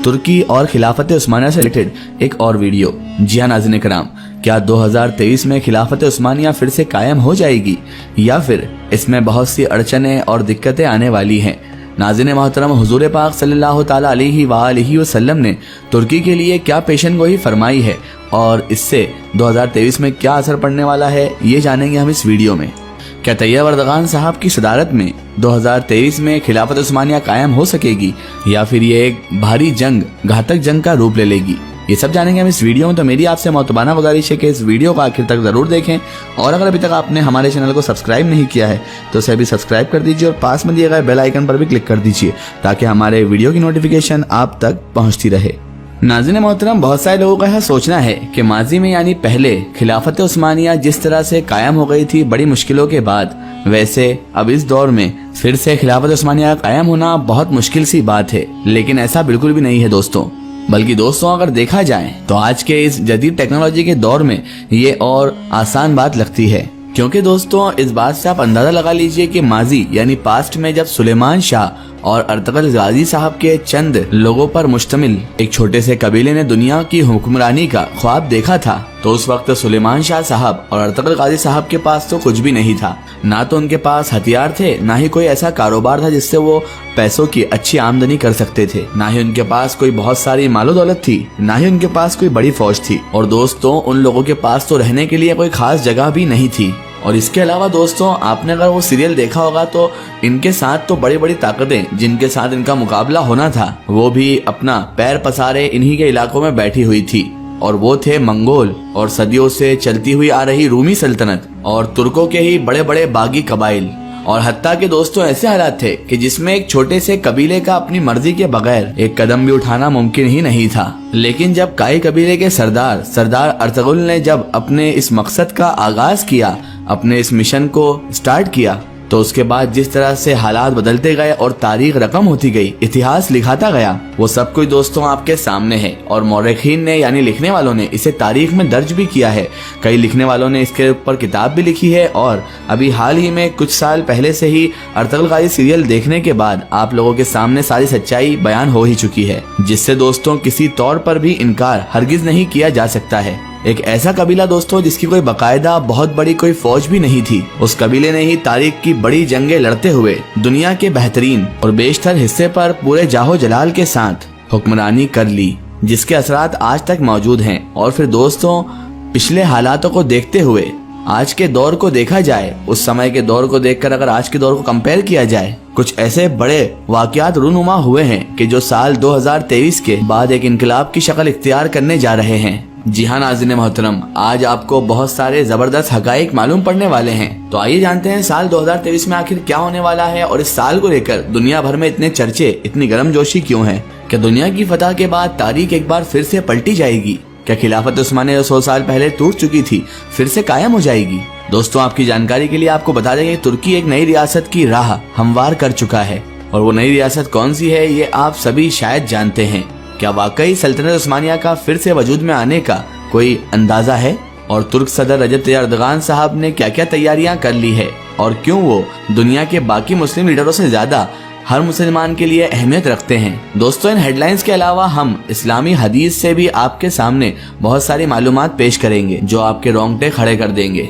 तुर्की और खिलाफत उस्मानिया से रिलेटेड एक और वीडियो। जी हाँ नाज़रीन कराम, क्या 2023 में खिलाफत उस्मानिया फिर से कायम हो जाएगी या फिर इसमें बहुत सी अड़चनें और दिक्कतें आने वाली हैं। नाज़रीन मोहतरम, हुजूर पाक सल्लल्लाहु ताला अलैहि वसल्लम ने तुर्की के लिए क्या पेशन गोई फरमाई है और इससे 2023 में क्या असर पड़ने वाला है, ये जानेंगे हम इस वीडियो में। क्या तैयब अर्दगान साहब की सदारत में 2023 में खिलाफत उस्मानिया कायम हो सकेगी या फिर ये एक भारी जंग, घातक जंग का रूप ले लेगी, ये सब जानेंगे हम इस वीडियो में। तो मेरी आपसे मोहतबाना गुजारिश है कि इस वीडियो को आखिर तक जरूर देखें और अगर अभी तक आपने हमारे चैनल को सब्सक्राइब नहीं किया है तो उसे भी सब्सक्राइब कर दीजिए और पास में दिए गए बेल आइकन पर भी क्लिक कर दीजिए ताकि हमारे वीडियो की नोटिफिकेशन आप तक पहुंचती रहे। नाज़रीन मोहतरम, बहुत सारे लोगों का यह सोचना है कि माजी में यानी पहले खिलाफत उस्मानिया जिस तरह से कायम हो गई थी बड़ी मुश्किलों के बाद, वैसे अब इस दौर में फिर से खिलाफत उस्मानिया कायम होना बहुत मुश्किल सी बात है। लेकिन ऐसा बिल्कुल भी नहीं है दोस्तों, बल्कि दोस्तों अगर देखा जाए तो आज के इस जदीद टेक्नोलॉजी के दौर में ये और आसान बात लगती है। क्योंकि दोस्तों इस बात से आप अंदाजा लगा लीजिए कि माजी यानी पास्ट में जब सुलेमान शाह और अर्तगल गाजी साहब के चंद लोगों पर मुश्तमिल एक छोटे से कबीले ने दुनिया की हुक्मरानी का ख्वाब देखा था, तो उस वक्त सुलेमान शाह साहब और अर्तगल गाजी साहब के पास तो कुछ भी नहीं था। ना तो उनके पास हथियार थे, ना ही कोई ऐसा कारोबार था जिससे वो पैसों की अच्छी आमदनी कर सकते थे, ना ही उनके पास कोई बहुत सारी मालो दौलत थी, ना ही उनके पास कोई बड़ी फौज थी। और दोस्तों उन लोगों के पास तो रहने के लिए कोई खास जगह भी नहीं थी। और इसके अलावा दोस्तों आपने अगर वो सीरियल देखा होगा तो इनके साथ तो बड़ी बड़ी ताकतें जिनके साथ इनका मुकाबला होना था वो भी अपना पैर पसारे इन्हीं के इलाकों में बैठी हुई थी, और वो थे मंगोल और सदियों से चलती हुई आ रही रूमी सल्तनत और तुर्कों के ही बड़े बड़े बागी कबाइल। और हत्ता के दोस्तों ऐसे हालात थे कि जिसमें एक छोटे से कबीले का अपनी मर्जी के बगैर एक कदम भी उठाना मुमकिन ही नहीं था। लेकिन जब काई कबीले के सरदार अर्तगुल ने जब अपने इस मकसद का आगाज किया, अपने इस मिशन को स्टार्ट किया, तो उसके बाद जिस तरह से हालात बदलते गए और तारीख रकम होती गई, इतिहास लिखाता गया, वो सब कुछ दोस्तों आपके सामने है। और मौरखीन ने यानी लिखने वालों ने इसे तारीख में दर्ज भी किया है। कई लिखने वालों ने इसके ऊपर किताब भी लिखी है और अभी हाल ही में कुछ साल पहले से ही अर्तगल गाजी सीरियल देखने के बाद आप लोगों के सामने सारी सच्चाई बयान हो ही चुकी है, जिससे दोस्तों किसी तौर पर भी इनकार हरगिज नहीं किया जा सकता है। एक ऐसा कबीला दोस्तों जिसकी कोई बकायदा बहुत बड़ी कोई फौज भी नहीं थी, उस कबीले ने ही तारीख की बड़ी जंगें लड़ते हुए दुनिया के बेहतरीन और बेशतर हिस्से पर पूरे जाहो जलाल के साथ हुक्मरानी कर ली, जिसके असरात आज तक मौजूद हैं। और फिर दोस्तों पिछले हालातों को देखते हुए आज के दौर को देखा जाए, उस समय के दौर को देखकर अगर आज के दौर को कंपेयर किया जाए, कुछ ऐसे बड़े वाकयात रूनुमा हुए हैं कि जो साल 2023 के बाद एक इनकलाब की शक्ल इख्तियार करने जा रहे हैं। जी हाँ नाज़रीन मोहतरम, आज आपको बहुत सारे जबरदस्त हकाइक मालूम पड़ने वाले हैं। तो आइए जानते हैं साल 2023 में आखिर क्या होने वाला है और इस साल को लेकर दुनिया भर में इतने चर्चे, इतनी गर्मजोशी क्यों है। क्या दुनिया की फतह के बाद तारीख एक बार फिर से पलटी जाएगी? क्या खिलाफत उस्मानिया 100 साल पहले टूट चुकी थी फिर से कायम हो जाएगी? दोस्तों आपकी जानकारी के लिए आपको बता दें कि तुर्की एक नई रियासत की राह हमवार कर चुका है, और वो नई रियासत कौन सी है ये आप सभी शायद जानते हैं। क्या वाकई सल्तनत उस्मानिया का फिर से वजूद में आने का कोई अंदाजा है? और तुर्क सदर रजब तैयब अर्दगान साहब ने क्या क्या तैयारियां कर ली है और क्यों वो दुनिया के बाकी मुस्लिम लीडरों से ज्यादा हर मुसलमान के लिए अहमियत रखते हैं? दोस्तों इन हेडलाइंस के अलावा हम इस्लामी हदीस से भी आपके सामने बहुत सारी मालूमात पेश करेंगे जो आपके रोंगटे खड़े कर देंगे।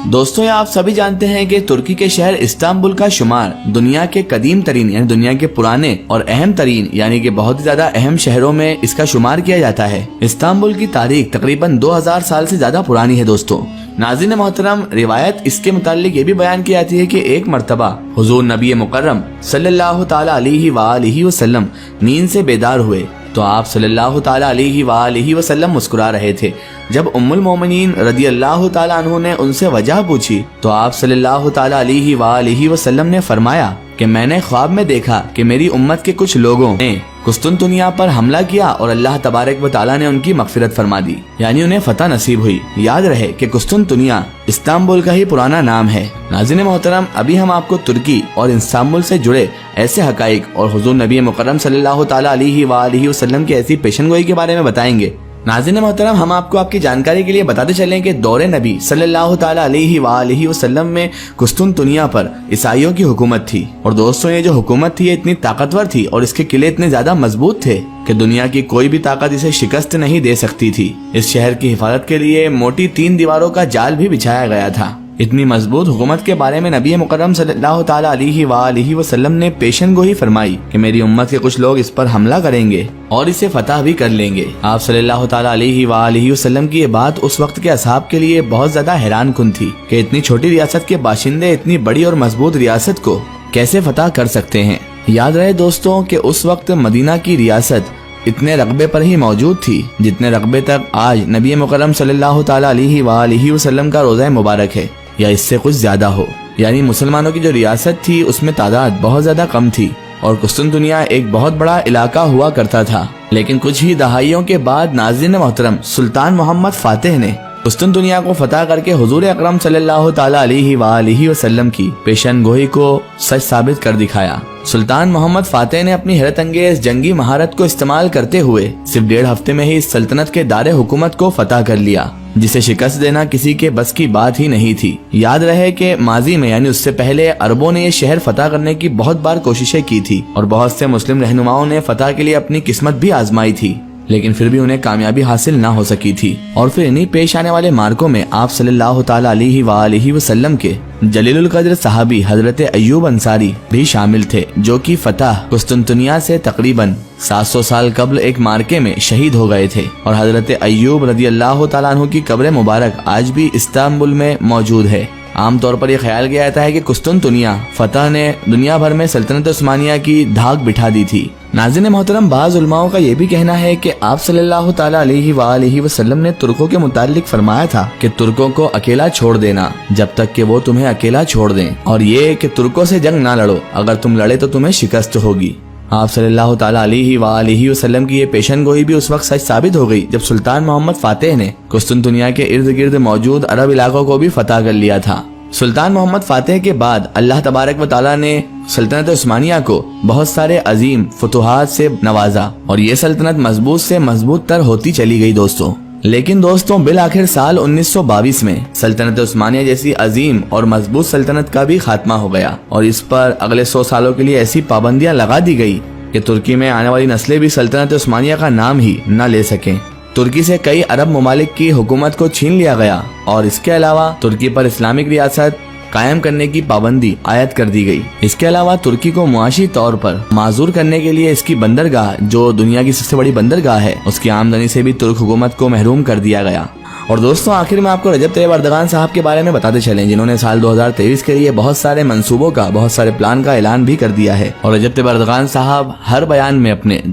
दोस्तों ये आप सभी जानते हैं कि तुर्की के शहर इस्तांबुल का शुमार दुनिया के कदीम तरीन यानी दुनिया के पुराने और अहम तरीन यानी कि बहुत ही ज्यादा अहम शहरों में इसका शुमार किया जाता है। इस्तांबुल की तारीख तकरीबन 2000 साल से ज्यादा पुरानी है। दोस्तों नाज़रीन मोहतरम, रिवायत इसके मुताल्लिक ये भी बयान की जाती है कि एक मर्तबा हुजूर नबी मुकर्रम सल्लल्लाहु ताला अलैहि वसल्लम नींद से बेदार हुए तो आप सल्लल्लाहु ताला अलैहि वसल्लम मुस्कुरा रहे थे। जब उम्मुल मोमिनीन रदियल्लाहु ताला अन्हु ने उनसे वजह पूछी तो आप सल्लल्लाहु ताला अलैहि वसल्लम ने फरमाया कि मैंने ख्वाब में देखा कि मेरी उम्मत के कुछ लोगों ने कुस्तुनतुनिया पर हमला किया और अल्लाह तबारक व तआला ने उनकी मगफिरत फरमा दी, यानी उन्हें फतह नसीब हुई। याद रहे कि कुस्तुनतुनिया इस्तांबुल का ही पुराना नाम है। नाज़रीन मोहतरम, अभी हम आपको तुर्की और इस्तांबुल से जुड़े ऐसे हकाइक और हुजूर नबी मुकर्रम सल्लल्लाहु ताला अलैहि वसल्लम की ऐसी पेशनगोई के बारे में बताएंगे नाज़रीन मोहतरम, हम आपको आपकी जानकारी के लिए बताते चलें कि दौरे नबी सल्लल्लाहु ताला अलैहि वालैहि वसल्लम में कुस्तुनतुनिया पर ईसाइयों की हुकूमत थी। और दोस्तों, ये जो हुकूमत थी ये इतनी ताकतवर थी और इसके किले इतने ज्यादा मजबूत थे कि दुनिया की कोई भी ताकत इसे शिकस्त नहीं दे सकती थी। इस शहर की हिफाजत के लिए मोटी 3 दीवारों का जाल भी बिछाया गया था। इतनी मजबूत हुकूमत के बारे में नबी मुकर्रम सल्लल्लाहु ताला अलैहि वसल्लम ने पेशन गोई फरमाई कि मेरी उम्मत के कुछ लोग इस पर हमला करेंगे और इसे फतह भी कर लेंगे। आप सल्लल्लाहु ताला अलैहि वसल्लम की ये बात उस वक्त के असहाब के लिए बहुत ज्यादा हैरान कुन थी कि इतनी छोटी रियासत के बाशिंदे इतनी बड़ी और मजबूत रियासत को कैसे फतह कर सकते हैं। याद रहे दोस्तों कि उस वक्त मदीना की रियासत इतने रकबे पर ही मौजूद थी जितने रकबे तक आज नबी मुकर्रम सल्लल्लाहु ताला अलैहि वसल्लम का रोज़ा मुबारक है, या इससे कुछ ज्यादा हो। यानी मुसलमानों की जो रियासत थी उसमें तादाद बहुत ज्यादा कम थी और कुस्तुनतुनिया एक बहुत बड़ा इलाका हुआ करता था। लेकिन कुछ ही दहाइयों के बाद नाज़रीन मोहतरम, सुल्तान मोहम्मद फातिह ने कुस्तुनतुनिया को फतह करके हुजूर अकरम सल्लल्लाहु ताला अलैहि वसल्लम की पेशन गोई को सच साबित कर दिखाया। सुल्तान मोहम्मद फातिह ने अपनी हैरत अंगेज जंगी महारत को इस्तेमाल करते हुए सिर्फ 1.5 हफ्ते में ही इस सल्तनत के दारे हुकूमत को फतह कर लिया, जिसे शिकस्त देना किसी के बस की बात ही नहीं थी। याद रहे कि माजी में यानी उससे पहले अरबों ने ये शहर फतह करने की बहुत बार कोशिशें की थी और बहुत से मुस्लिम रहनुमाओं ने फतह के लिए अपनी किस्मत भी आजमाई थी, लेकिन फिर भी उन्हें कामयाबी हासिल ना हो सकी थी। और फिर इन्हीं पेश आने वाले मार्कों में आप सल्लल्लाहु ताला अलैहि वसल्लम के जलीलुल कद्र सहाबी हजरत अय्यूब अंसारी भी शामिल थे, जो कि फतह कुस्तुनतुनिया से तकरीबन 700 साल कबल एक मार्के में शहीद हो गए थे। और हजरत अय्यूब रदी अल्लाह ताला अन्हु की कब्र मुबारक आज भी इस्तांबुल में मौजूद है। आमतौर पर यह ख्याल किया जाता है कि कुस्तुनतुनिया फतह ने दुनिया भर में सल्तनत उस्मानिया की धाक बिठा दी थी। नाज़रीन मोहतरम, बाज़ उलमाओं का यह भी कहना है कि आप सल्लल्लाहु ताला अलैहि वसल्लम ने तुर्कों के मुतालिक फरमाया था कि तुर्कों को अकेला छोड़ देना जब तक कि वो तुम्हें अकेला छोड़ दें, और ये कि तुर्कों से जंग ना लड़ो, अगर तुम लड़े तो तुम्हें शिकस्त होगी। आप सल्लल्लाहु ताला अलैहि वसल्लम की ये पेशन गोई भी उस वक्त सच साबित हो गई जब सुल्तान मोहम्मद फातिह ने कुस्तुनतुनिया के इर्द गिर्द मौजूद अरब इलाकों को भी फतह कर लिया था। सुल्तान मोहम्मद फातिह के बाद अल्लाह तबारक व ताला ने सल्तनत उस्मानिया को बहुत सारे अजीम फतुहात से नवाजा और ये सल्तनत मजबूत से मजबूत तर होती चली गई दोस्तों। लेकिन दोस्तों, बिल आखिर साल 1922 में सल्तनत उस्मानिया जैसी अजीम और मजबूत सल्तनत का भी खात्मा हो गया और इस पर अगले 100 सालों के लिए ऐसी पाबंदियां लगा दी गई कि तुर्की में आने वाली नस्लें भी सल्तनत उस्मानिया का नाम ही न ले सकें। तुर्की से कई अरब ममालिक की हुकूमत को छीन लिया गया और इसके अलावा तुर्की पर इस्लामिक रियासत कायम करने की पाबंदी आयत कर दी गई। इसके अलावा तुर्की को मुआशी तौर पर माजूर करने के लिए इसकी बंदरगाह, जो दुनिया की सबसे बड़ी बंदरगाह है, उसकी आमदनी से भी तुर्क हुकूमत को महरूम कर दिया गया। और दोस्तों, आखिर में आपको रजब तैयब अर्दगान साहब के बारे में बताते चलें, जिन्होंने साल 2023 के लिए बहुत सारे मंसूबों का, बहुत सारे प्लान का ऐलान भी कर दिया है। और रजब तैयब अर्दगान साहब हर बयान में अपने